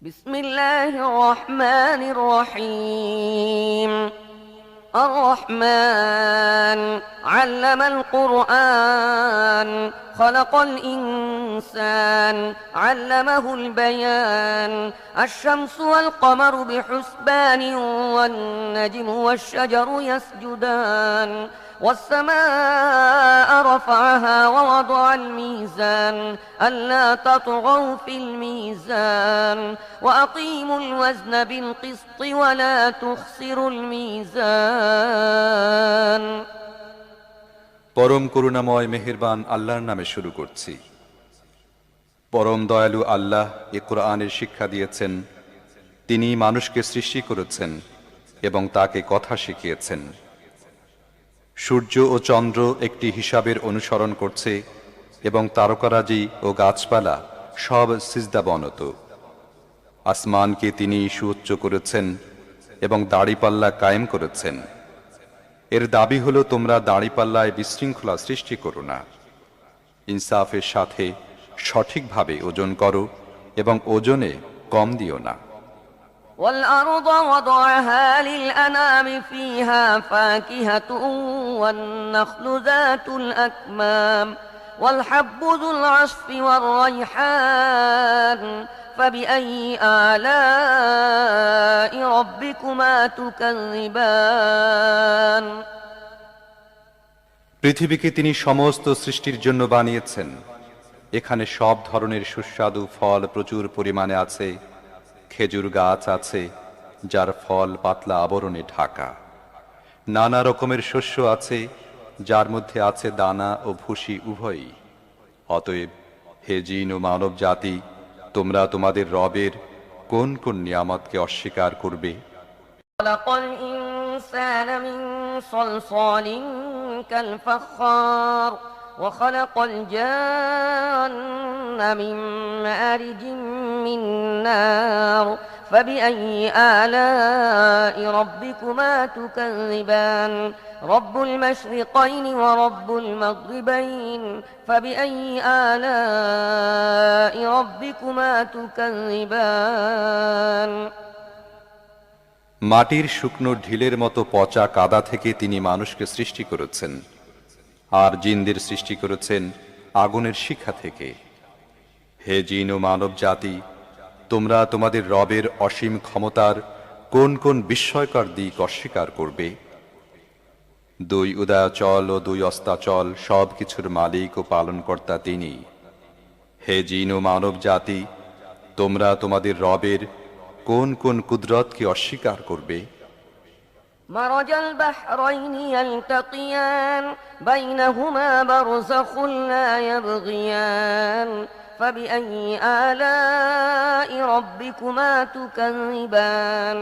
بسم الله الرحمن الرحيم الرحمن علم القرآن خلق الإنسان علمه البيان الشمس والقمر بحسبان والنجم والشجر يسجدان والسماء رفعها ووضع الميزان ألا تطغوا في الميزان وأقيموا الوزن بالقسط ولا تخسروا الميزان পরম করুণাময় মেহেরবান আল্লাহর নামে শুরু করছি। পরম দয়ালু আল্লাহ এ কোরআনের শিক্ষা দিয়েছেন। তিনি মানুষকে সৃষ্টি করেছেন এবং তাকে কথা শিখিয়েছেন। সূর্য ও চন্দ্র একটি হিসাবের অনুসরণ করছে এবং তারকারাজি ও গাছপালা সব সিজদাবনত। আসমানকে তিনি সুউচ্চ করেছেন এবং দাড়িপাল্লা কায়েম করেছেন। এর দাবি হলো তোমরা দাড়িপাল্লায় বিশৃঙ্খলা সৃষ্টি করো না, ইনসাফের সাথে সঠিকভাবে ওজন করো এবং ওজনে কম দিও না। والأرض وضعها للأنام فيها فاكهة والنخل ذات الأكمام والحب ذو العصف والريحان فبأي آلاء ربكما تكذبان পৃথিবীকে তিনি সমস্ত সৃষ্টির জন্য বানিয়েছেন। এখানে সব ধরনের সুস্বাদু ফল প্রচুর পরিমাণে আছে। খেজুর গাছ আছে যার ফল পাতলা আবরণে ঢাকা। নানা রকমের শস্য আছে যার মধ্যে আছে দানা ও ভুসি উভয়ই। অতএব হে জিন ও মানব জাতি, তোমরা তোমাদের রবের কোন কোন নিয়ামতকে অস্বীকার করবে? خلق الإنسان من صلصال كالفخار وخلق الجن من مارج من نار فبأي آلاء ربكما تكذبان رب المشرقين ورب المغربين فبأي آلاء ربكما تكذبان মাটির শুকনো ঢিলের মতো পচা কাদা থেকে তিনি মানুষকে সৃষ্টি করেছেন, আর জিনদের সৃষ্টি করেছেন আগুনের শিখা থেকে। হে জিন ও মানব জাতি, তোমরা তোমাদের রবের অসীম ক্ষমতার কোন কোন বিস্ময়কর দিক অস্বীকার করবে? দুই উদয়াচল ও দুই অস্তাচল সব কিছুর মালিক ও পালনকর্তা তিনি। হে জিন ও মানব জাতি, তোমরা তোমাদের রবের কোন কোন কুদরতকে অস্বীকার করবে? مرج البحرين يلتقيان بينهما برزخ لا يبغيان فبأي آلاء ربكما تكذبان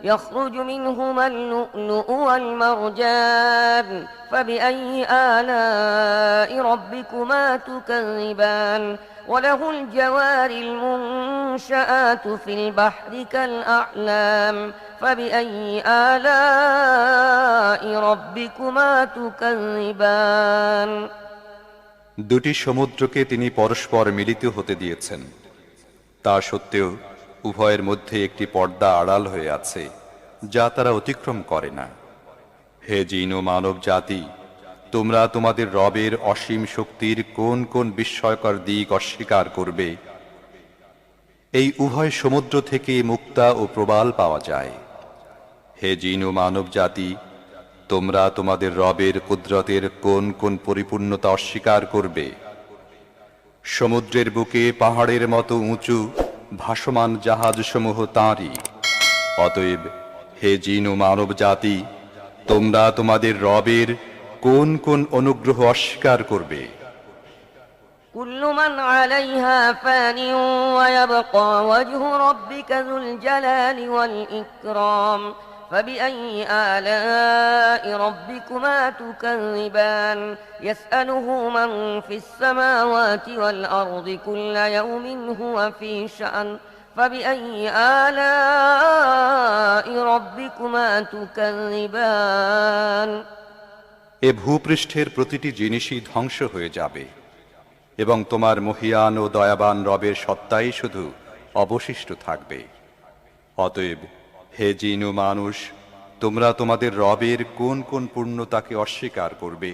يخرج منهما اللؤلؤ والمرجان فبأي آلاء ربكما تكذبان وله الجوار المنشآت في البحر كالأعلام فبأي آلاء ربكما تكذبان দুটি সমুদ্রকে তিনি পরস্পর মিলিত হতে দিয়েছেন। তা সত্ত্বেও উভয়ের মধ্যে একটি পর্দা আড়াল হয়ে আছে যা তারা অতিক্রম করে না। হে জিন ও মানব জাতি, তোমরা তোমাদের রবের অসীম শক্তির কোন কোন বিস্ময়কর দিক অস্বীকার করবে? এই উভয় সমুদ্র থেকে মুক্তা ও প্রবাল পাওয়া যায়। হে জিন ও মানব জাতি, তোমরা তোমাদের রবের কুদরতের কোন কোন পরিপূর্ণতা অস্বীকার করবে? সমুদ্রের বুকে পাহাড়ের মতো উঁচু ভাসমান জাহাজসমূহ তাঁরই। অতএব হে জিন ও মানব জাতি, তোমরা তোমাদের রবের কোন কোন অনুগ্রহ অস্বীকার করবে? كل من عليها فان ويبقى وجه ربك ذو الجلال والإكرام فبأي آلاء ربكما تكذبان يسأله من في السماوات والأرض كل يوم هو في شأن فبأي آلاء ربكما تكذبان এ ভূপৃষ্ঠের প্রতিটি জিনিসই ধ্বংস হয়ে যাবে এবং তোমার মহিয়ান ও দয়াবান রবের সত্তাই শুধু অবশিষ্ট থাকবে। অতএব হে জিন ও মানুষ, তোমরা তোমাদের রবের কোন কোন পূর্ণতাকে অস্বীকার করবে?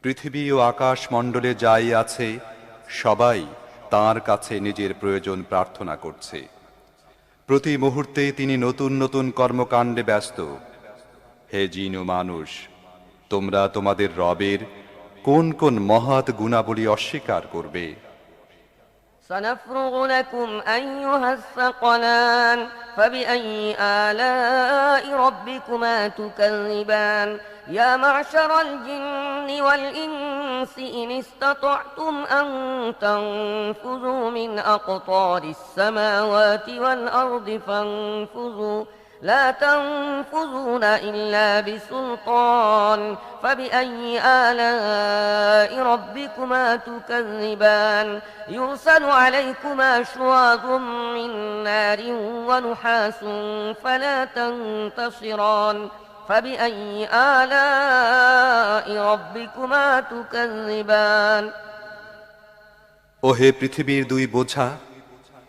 পৃথিবী ও আকাশ মণ্ডলে যাই আছে সবাই তাঁর কাছে নিজের প্রয়োজন প্রার্থনা করছে। প্রতি মুহূর্তে তিনি নতুন নতুন কর্মকাণ্ডে ব্যস্ত। হে জিন ও মানুষ, তোমরা তোমাদের রবের কোন কোন মহৎ গুণাবলী অস্বীকার করবে? سنفرغ لكم أيها الثقلان فبأي آلاء ربكما تكذبان يا معشر الجن والإنس إن استطعتم أن تنفذوا من أقطار السماوات والأرض فانفذوا لا تنفذون إلا بسلطان فبأي آلاء ربكما تكذبان يرسل عليكما شواظ من نار ونحاس فلا تنتصران فبأي آلاء ربكما تكذبان ওহে পৃথিবীর দুই বোঝা,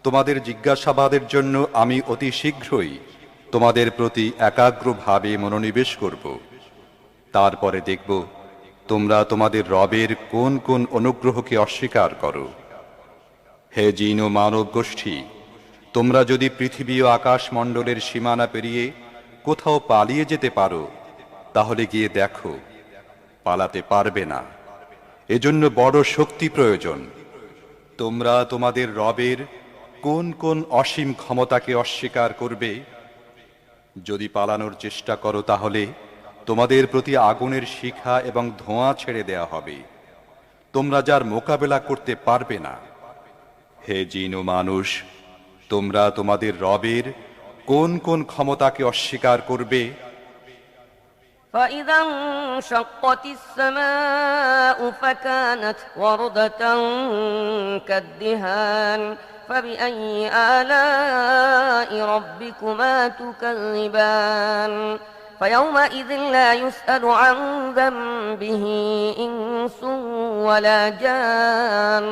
তোমাদের জিজ্ঞাসাবাদের জন্য আমি অতি শীঘ্রই তোমাদের প্রতি একাগ্রভাবে মনোনিবেশ করব। তারপরে দেখব তোমরা তোমাদের রবের কোন কোন অনুগ্রহকে অস্বীকার করো। হে জিন ও মানব গোষ্ঠী, তোমরা যদি পৃথিবী ও আকাশ মণ্ডলের সীমানা পেরিয়ে কোথাও পালিয়ে যেতে পারো, তাহলে গিয়ে দেখো, পালাতে পারবে না। এজন্য বড় শক্তি প্রয়োজন। তোমরা তোমাদের রবের কোন কোন অসীম ক্ষমতাকে অস্বীকার করবে? যদি পালানোর চেষ্টা করো তাহলে তোমাদের প্রতি আগুনের শিখা এবং ধোঁয়া ছেড়ে দেয়া হবে। তোমরা যার মোকাবেলা করতে পারবে না। হে জিন ও মানুষ, তোমরা তোমাদের রবের কোন কোন ক্ষমতাকে অস্বীকার করবে? فإذا انشقت السماء فكانت وردة كالدهان فبأي آلاء ربكما تكذبان فيومئذ لا يسأل عن ذنبه إنس ولا جان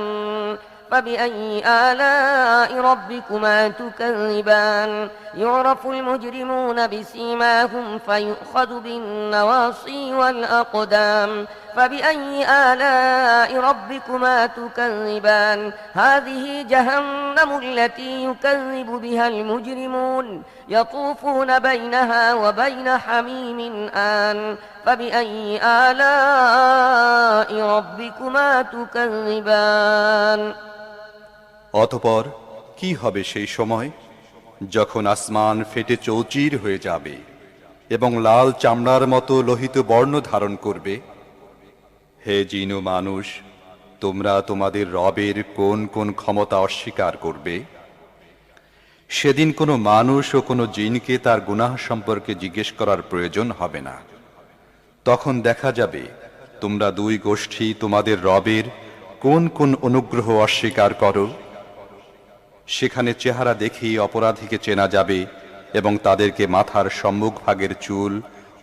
فبأي آلاء ربكما تكذبان يعرف المجرمون بسيماهم فيؤخذ بالنواصي والأقدام فبأي آلاء ربكما تكذبان هذه جهنم التي يكذب بها المجرمون يطوفون بينها وبين حميم آن فبأي آلاء ربكما تكذبان অতঃপর কি হবে সেই সময় যখন আসমান ফেটে চৌচির হয়ে যাবে এবং লাল চামড়ার মতো লোহিত বর্ণ ধারণ করবে? হে জিন ও মানুষ, তোমরা তোমাদের রবের কোন কোন ক্ষমতা অস্বীকার করবে? সেদিন কোনো মানুষ ও কোনো জিনকে তার গুনাহ সম্পর্কে জিজ্ঞেস করার প্রয়োজন হবে না। তখন দেখা যাবে তোমরা দুই গোষ্ঠী তোমাদের রবের কোন কোন অনুগ্রহ অস্বীকার করো। সেখানে চেহারা দেখেই অপরাধীকে চেনা যাবে এবং তাদেরকে মাথার সম্মুখভাগের চুল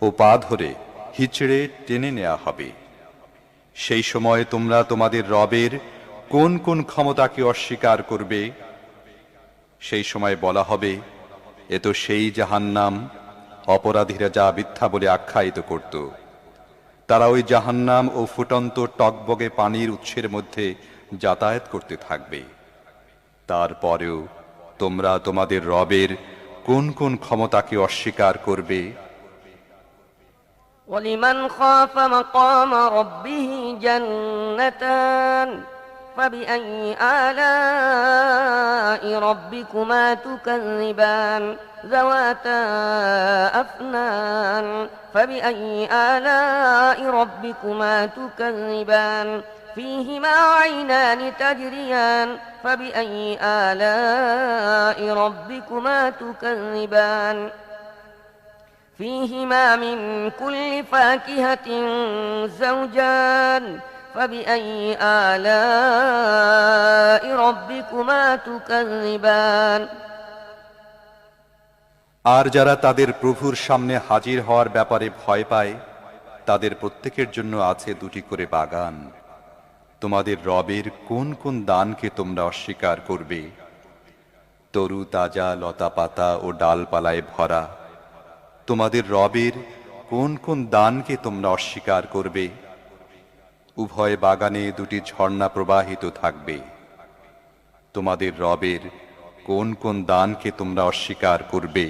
ও পা ধরে হিচড়ে টেনে নেওয়া হবে। সেই সময় তোমরা তোমাদের রবের কোন কোন ক্ষমতাকে অস্বীকার করবে? সেই সময় বলা হবে, এ তো সেই জাহান্নাম অপরাধীরা যা মিথ্যা বলে আখ্যায়িত করত। তারা ওই জাহান্নাম ও ফুটন্ত টকবগে পানির উৎসের মধ্যে যাতায়াত করতে থাকবে। তারপরেও তোমরা তোমাদের রবের কোন কোন ক্ষমতাকে অস্বীকার করবে? ولمن خاف مقام ربه جنتان فبأي آلاء ربكما تكذبان ذواتا أفنان فبأي آلاء ربكما تكذبان فيهما عينان تجريان فبأي آلاء ربكما تكذبان فيهما من كل فاكهة زوجان فبأي آلاء ربكما تكذبان আর যারা তাদের প্রভুর সামনে হাজির হওয়ার ব্যাপারে ভয় পায়, তাদের প্রত্যেকের জন্য আছে দুটি করে বাগান। তোমাদের রবের কোন কোন দানকে তোমরা অস্বীকার করবে? তরু তাজা লতাপাতা ও ডালপালায় ভরা তোমাদের রবের কোন কোন দানকে তোমরা অস্বীকার করবে? উভয় বাগানে দুটি ঝর্ণা প্রবাহিত থাকবে। তোমাদের রবের কোন কোন দানকে তোমরা অস্বীকার করবে?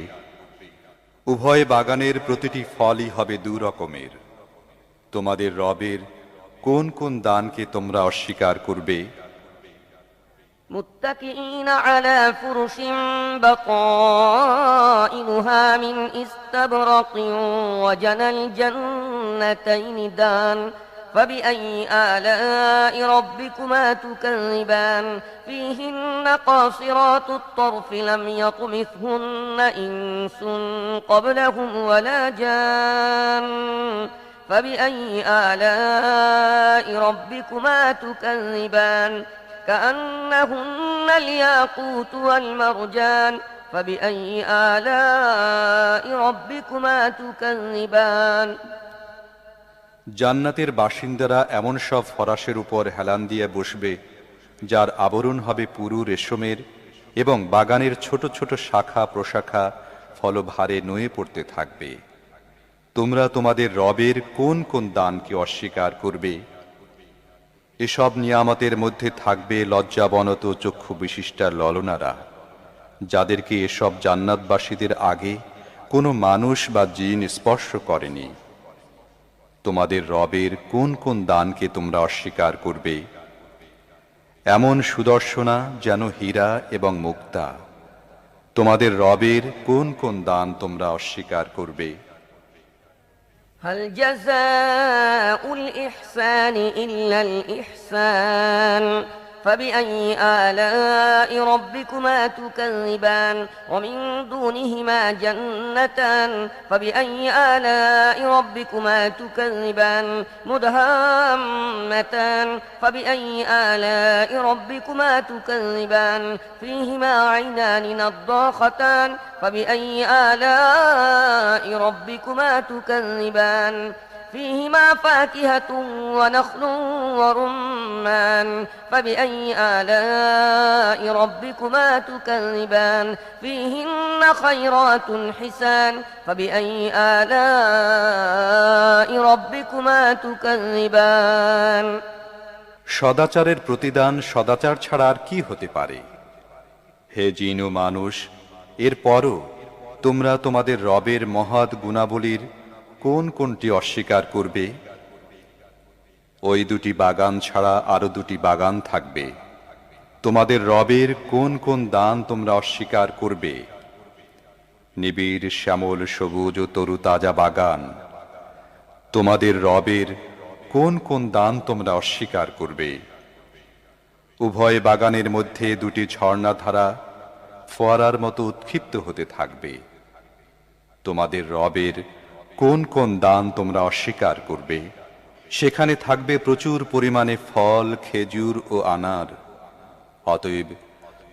উভয় বাগানের প্রতিটি ফলই হবে দু রকমের। তোমাদের রবের কোন কোন দানকে তোমরা অস্বীকার করবে? متكئين على فرش بطائنها من استبرق وجنى الجنتين دان فبأي آلاء ربكما تكذبان فيهن قاصرات الطرف لم يطمثهن إنس قبلهم ولا جان فبأي آلاء ربكما تكذبان كأنهن الياقوت والمرجان فبأي آلاء ربكما تكذبان জান্নাতের বাসিন্দারা এমন সব ফরাশের উপর হেলান দিয়ে বসবে যার আবরণ হবে পুরু রেশমের, এবং বাগানের ছোট ছোট শাখা প্রশাখা ফলভারে নুয়ে পড়তে থাকবে। তোমরা তোমাদের রবের কোন কোন দানকে অস্বীকার করবে? এসব নিয়ামতের মধ্যে থাকবে লজ্জাবনত চক্ষু বিশিষ্টা ললনারা, যাদেরকে এসব জান্নাতবাসীদের আগে কোনো মানুষ বা জিন স্পর্শ করেনি। তোমাদের রবের কোন কোন দানকে তোমরা অস্বীকার করবে? এমন সুদর্শনা যেন হীরা এবং মুক্তা। তোমাদের রবের কোন কোন দান তোমরা অস্বীকার করবে? هل جزاء الإحسان إلا الإحسان فبأي آلاء ربكما تكذبان ومن دونهما جنتان فبأي آلاء ربكما تكذبان مدهامتان فبأي آلاء ربكما تكذبان فيهما عينان نضاختان فبأي آلاء ربكما تكذبان فيهما فاكهة ونخل ورمان فبأي آلاء ربكما تكذبان فيهن خيرات حسان فبأي آلاء ربكما تكذبان সদাচারের প্রতিদান সদাচার ছাড়া আর কি হতে পারে? হে জিন ও মানুষ, এরপরও তোমরা তোমাদের রবের মহৎ গুণাবলীর কোন কোনটি অস্বীকার করবে? ওই দুটি বাগান ছাড়া আরো দুটি বাগান থাকবে। তোমাদের রবের কোন কোন দান তোমরা অস্বীকার করবে? নিবিড় শ্যামল সবুজ ও তরু তাজা বাগান। তোমাদের রবের কোন কোন দান তোমরা অস্বীকার করবে? উভয় বাগানের মধ্যে দুটি ঝর্ণাধারা ফোয়ারার মতো উৎক্ষিপ্ত হতে থাকবে। তোমাদের রবের কোন কোন দান তোমরা অস্বীকার করবে? সেখানে থাকবে প্রচুর পরিমাণে ফল, খেজুর ও আনার। অতএব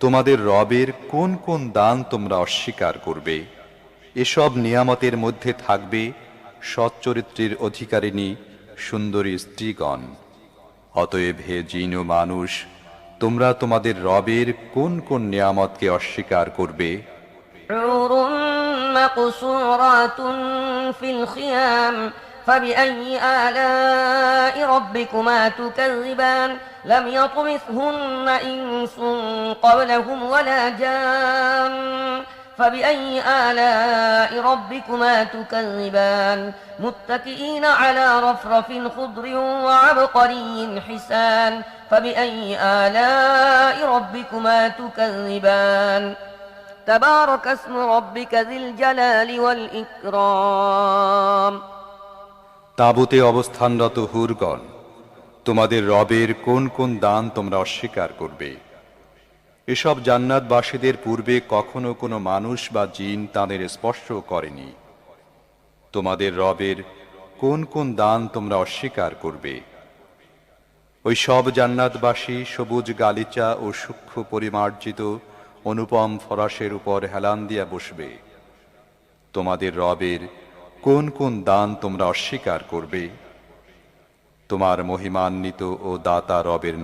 তোমাদের রবের কোন কোন দান তোমরা অস্বীকার করবে? এসব নিয়ামতের মধ্যে থাকবে সচ্চরিত্রের অধিকারিণী সুন্দরী স্ত্রীগণ। অতএব হে জিন ও মানুষ, তোমরা তোমাদের রবের কোন কোন নিয়ামতকে অস্বীকার করবে? حور مقصورات في الخيام فبأي آلاء ربكما تكذبان لم يطمثهن إنس قبلهم ولا جان فبأي آلاء ربكما تكذبان متكئين على رفرف خضر وعبقري حسان فبأي آلاء ربكما تكذبان تبارك اسم ربك ذي الجلال والإكرام তাঁবুতে অবস্থানরত হুরগণ, তোমাদের রবের কোন কোন দান তোমরা অস্বীকার করবে? এসব জান্নাতবাসীদের পূর্বে কখনো কোনো মানুষ বা জিন তাদের স্পর্শ করেনি। তোমাদের রবের কোন কোন দান তোমরা অস্বীকার করবে? ওই সব জান্নাতবাসী সবুজ গালিচা ও সূক্ষ্ম পরিমার্জিত অনুপম ফরাশের উপর হেলান দিয়া বসবে। তোমাদের রবের কোন কোন দান তোমরা অস্বীকার করবে? তোমার মহিমান্বিত ও দাতা রবের